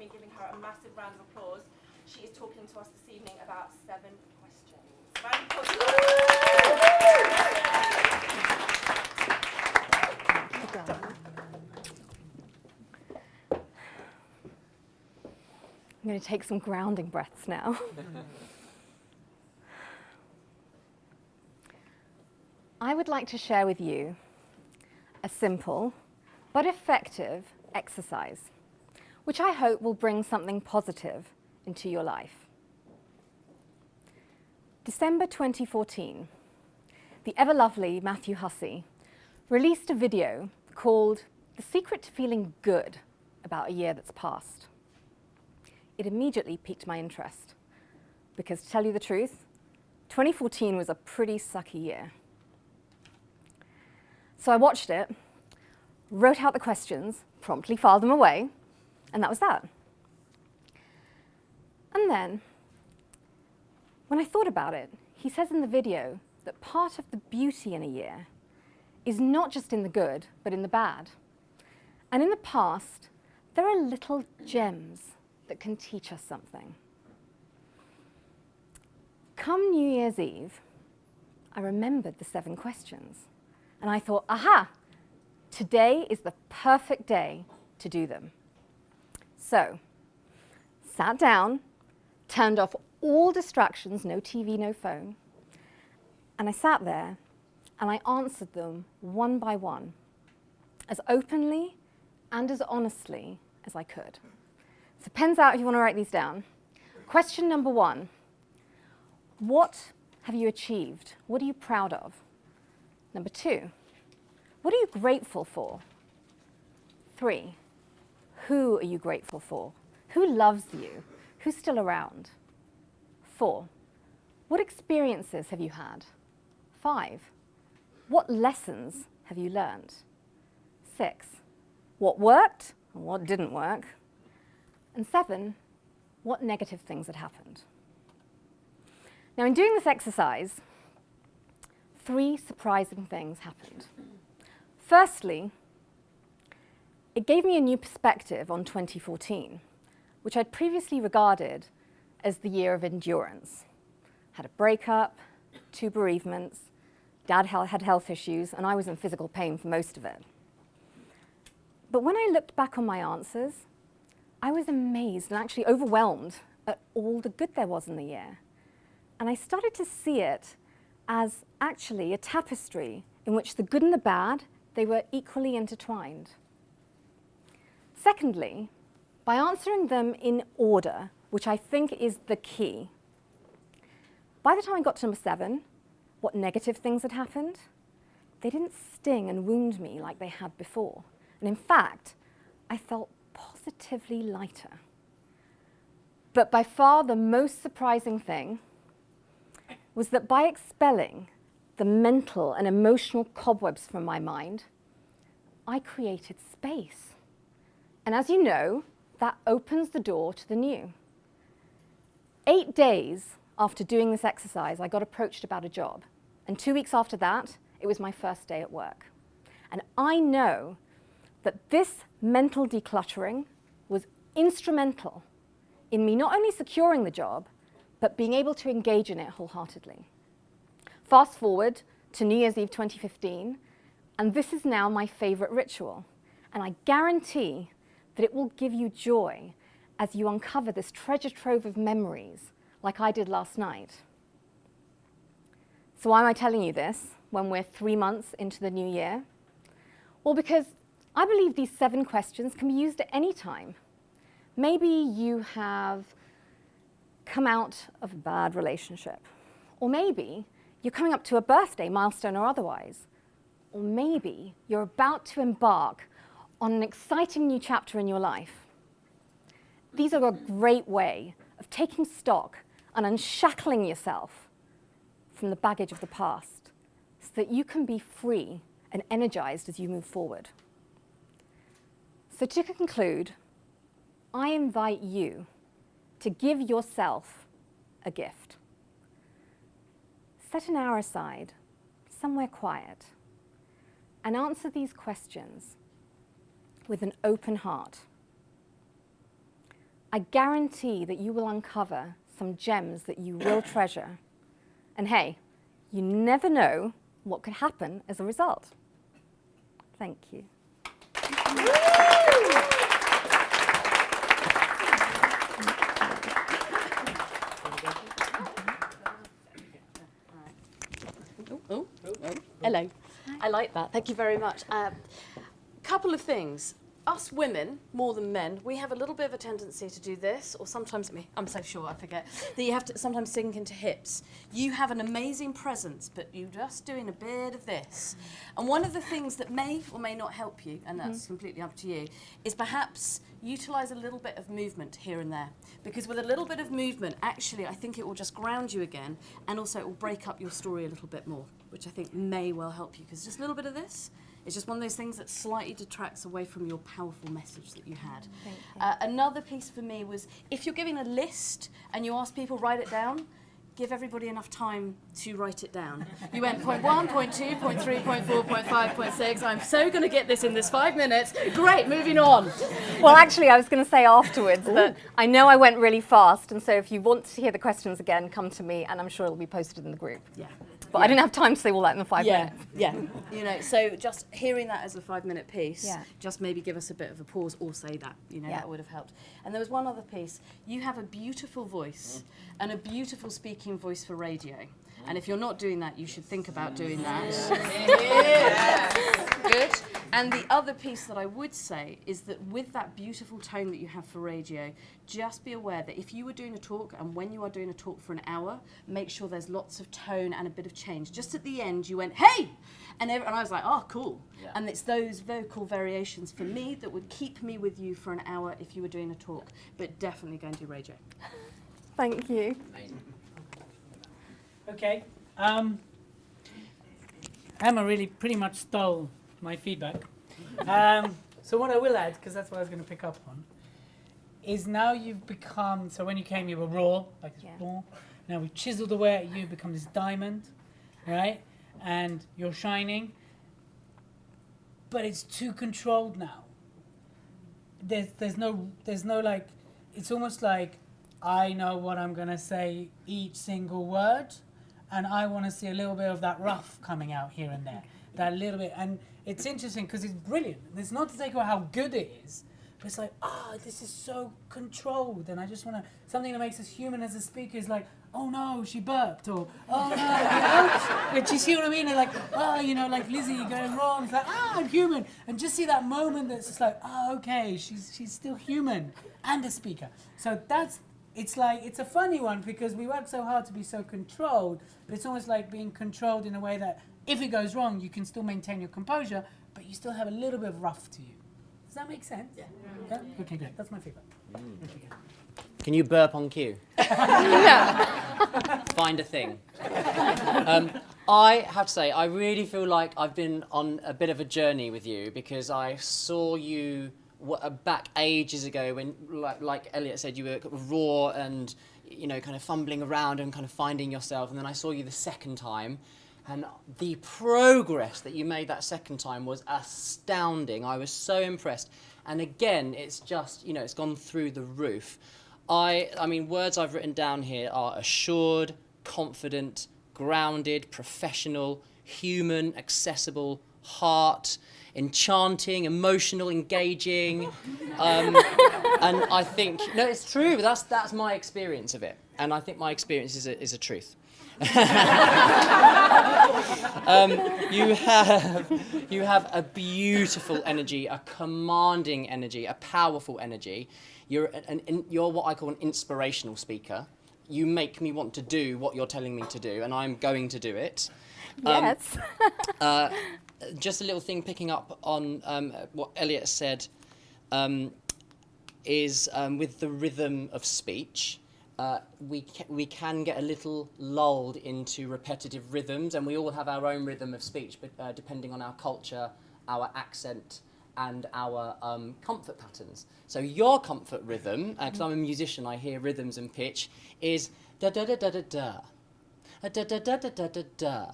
me giving her a massive round of applause. She is talking to us this evening about 7 questions. Round of applause. I'm going to take some grounding breaths now. I would like to share with you a simple but effective exercise, which I hope will bring something positive into your life. December 2014, the ever-lovely Matthew Hussey released a video called The Secret to Feeling Good About a Year That's Passed. It immediately piqued my interest because, to tell you the truth, 2014 was a pretty sucky year. So I watched it, wrote out the questions, promptly filed them away, and that was that. And then, when I thought about it, he says in the video that part of the beauty in a year is not just in the good, but in the bad. And in the past, there are little gems that can teach us something. Come New Year's Eve, I remembered the 7 questions. And I thought, aha, today is the perfect day to do them. So, sat down, turned off all distractions, no TV, no phone, and I sat there and I answered them one by one, as openly and as honestly as I could. So pens out if you want to write these down. Question number 1, what have you achieved? What are you proud of? Number 2, what are you grateful for? 3, who are you grateful for? Who loves you? Who's still around? 4, what experiences have you had? 5, what lessons have you learned? 6, what worked and what didn't work? And 7, what negative things had happened? Now, in doing this exercise, 3 surprising things happened. Firstly, it gave me a new perspective on 2014, which I'd previously regarded as the year of endurance. Had a breakup, 2 bereavements, Dad had health issues, and I was in physical pain for most of it. But when I looked back on my answers, I was amazed and actually overwhelmed at all the good there was in the year. And I started to see it as actually a tapestry in which the good and the bad, they were equally intertwined. Secondly, by answering them in order, which I think is the key, by the time I got to number 7, what negative things had happened, they didn't sting and wound me like they had before. And in fact, I felt positively lighter. But by far the most surprising thing was that by expelling the mental and emotional cobwebs from my mind, I created space. And as you know, that opens the door to the new. 8 days after doing this exercise, I got approached about a job. And 2 weeks after that, it was my first day at work. And I know that this mental decluttering was instrumental in me not only securing the job, but being able to engage in it wholeheartedly. Fast forward to New Year's Eve 2015, and this is now my favorite ritual. And I guarantee that it will give you joy as you uncover this treasure trove of memories like I did last night. So why am I telling you this when we're 3 months into the new year? Well, because I believe these 7 questions can be used at any time. Maybe you have come out of a bad relationship. Or maybe you're coming up to a birthday milestone or otherwise. Or maybe you're about to embark on an exciting new chapter in your life. These are a great way of taking stock and unshackling yourself from the baggage of the past so that you can be free and energized as you move forward. So to conclude, I invite you to give yourself a gift. Set an hour aside, somewhere quiet, and answer these questions with an open heart. I guarantee that you will uncover some gems that you will treasure. And hey, you never know what could happen as a result. Thank you. Oh, hello. I like that. Thank you very much. Couple of things. Us women, more than men, we have a little bit of a tendency to do this, or sometimes, I'm so short, I forget, that you have to sometimes sink into hips. You have an amazing presence, but you're just doing a bit of this. And one of the things that may or may not help you, and that's completely up to you, is perhaps utilise a little bit of movement here and there. Because with a little bit of movement, actually, I think it will just ground you again, and also it will break up your story a little bit more, which I think may well help you, because just a little bit of this, it's just one of those things that slightly detracts away from your powerful message that you had. Thank you. Another piece for me was, if you're giving a list and you ask people write it down, give everybody enough time to write it down. You went point 1, point 2, point 3, point 4, point 5, point 6. I'm so going to get this in this 5 minutes. Great, moving on. Well, actually, I was going to say afterwards that I know I went really fast, and so if you want to hear the questions again, come to me, and I'm sure it'll be posted in the group. Yeah. But I didn't have time to say all that in the 5 minutes. Yeah. You know, so just hearing that as a 5-minute piece, Yeah. just maybe give us a bit of a pause or say that, you know, Yeah. that would have helped. And there was one other piece. You have a beautiful voice and a beautiful speaking voice for radio. And if you're not doing that, you should think about doing that. Good. And the other piece that I would say is that with that beautiful tone that you have for radio, just be aware that if you were doing a talk, and when you are doing a talk for an hour, make sure there's lots of tone and a bit of change. Just at the end, you went, hey! And I was like, oh, cool. Yeah. And it's those vocal variations for me that would keep me with you for an hour if you were doing a talk. But definitely go and do radio. Thank you. Amazing. Okay. Emma really pretty much stole my feedback. So what I will add, because that's what I was going to pick up on, is now you've become, so when you came you were raw, like this Yeah. raw. Now we've chiseled away at you, become this diamond, right? And you're shining. But it's too controlled now. There's no like, it's almost like I know what I'm going to say each single word, and I want to see a little bit of that rough coming out here and there. That little bit. And it's interesting because it's brilliant. It's not to take away how good it is, but it's like, this is so controlled. And I just want to, something that makes us human as a speaker is like, oh no, she burped, or oh no, you know? But you see what I mean? And like, like Lizzie going wrong. It's like, I'm human. And just see that moment that's just like, okay, she's still human and a speaker. So it's a funny one because we work so hard to be so controlled, but it's almost like being controlled in a way that if it goes wrong, you can still maintain your composure, but you still have a little bit of rough to you. Does that make sense? Yeah. Okay, great. That's my feedback. Can you burp on cue? Yeah. Find a thing. I have to say, I really feel like I've been on a bit of a journey with you because I saw you back ages ago when, like Elliot said, you were raw and, kind of fumbling around and kind of finding yourself. And then I saw you the second time. And the progress that you made that second time was astounding. I was so impressed. And again, it's just, it's gone through the roof. I mean, words I've written down here are assured, confident, grounded, professional, human, accessible, heart, enchanting, emotional, engaging. And I think, no, it's true. That's my experience of it. And I think my experience is a truth. You have a beautiful energy, a commanding energy, a powerful energy. You're what I call an inspirational speaker. You make me want to do what you're telling me to do, and I'm going to do it. Yes. Just a little thing picking up on what Elliot said is with the rhythm of speech. We can get a little lulled into repetitive rhythms, and we all have our own rhythm of speech, but depending on our culture, our accent, and our comfort patterns. So your comfort rhythm, because I'm a musician, I hear rhythms and pitch, is da da da da da da, da da da da da da da.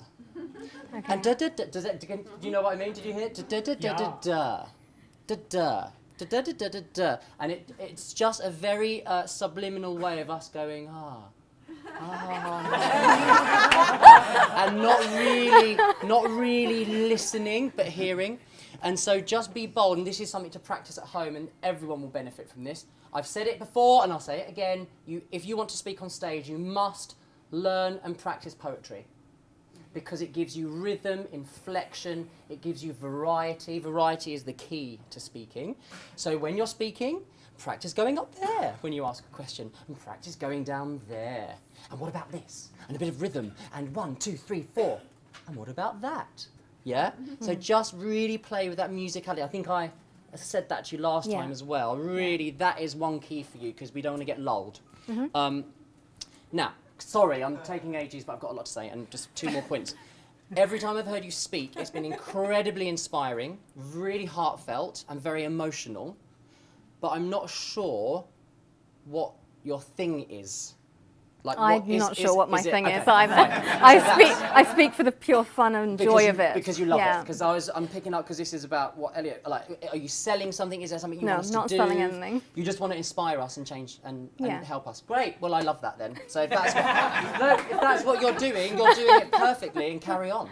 Okay. And da da da. Do you know what I mean? Did you hear it? Da da da da da da da da. da da da da da da, and it's just a very subliminal way of us going and not really listening but hearing. And so just be bold, and this is something to practice at home, and everyone will benefit from this. I've said it before and I'll say it again. If you want to speak on stage, you must learn and practice poetry, because it gives you rhythm, inflection, it gives you variety. Variety is the key to speaking. So when you're speaking, practice going up there when you ask a question, and practice going down there. And what about this? And a bit of rhythm, and 1, 2, 3, 4. And what about that? Yeah? So just really play with that musicality. I think I said that to you last time as well. Really, that is one key for you, because we don't want to get lulled. Now, sorry, I'm taking ages, but I've got a lot to say, and just 2 more points. Every time I've heard you speak, it's been incredibly inspiring, really heartfelt, and very emotional. But I'm not sure what your thing is. Like, I'm not sure what my thing is. Okay, I speak for the pure fun and joy of it. Because you love it. Because I'm picking up, because this is about what Elliot, like, are you selling something? Is there something you want us to do? No, not selling anything. You just want to inspire us and change and help us. Great. Well, I love that then. So if that's what you're doing it perfectly, and carry on.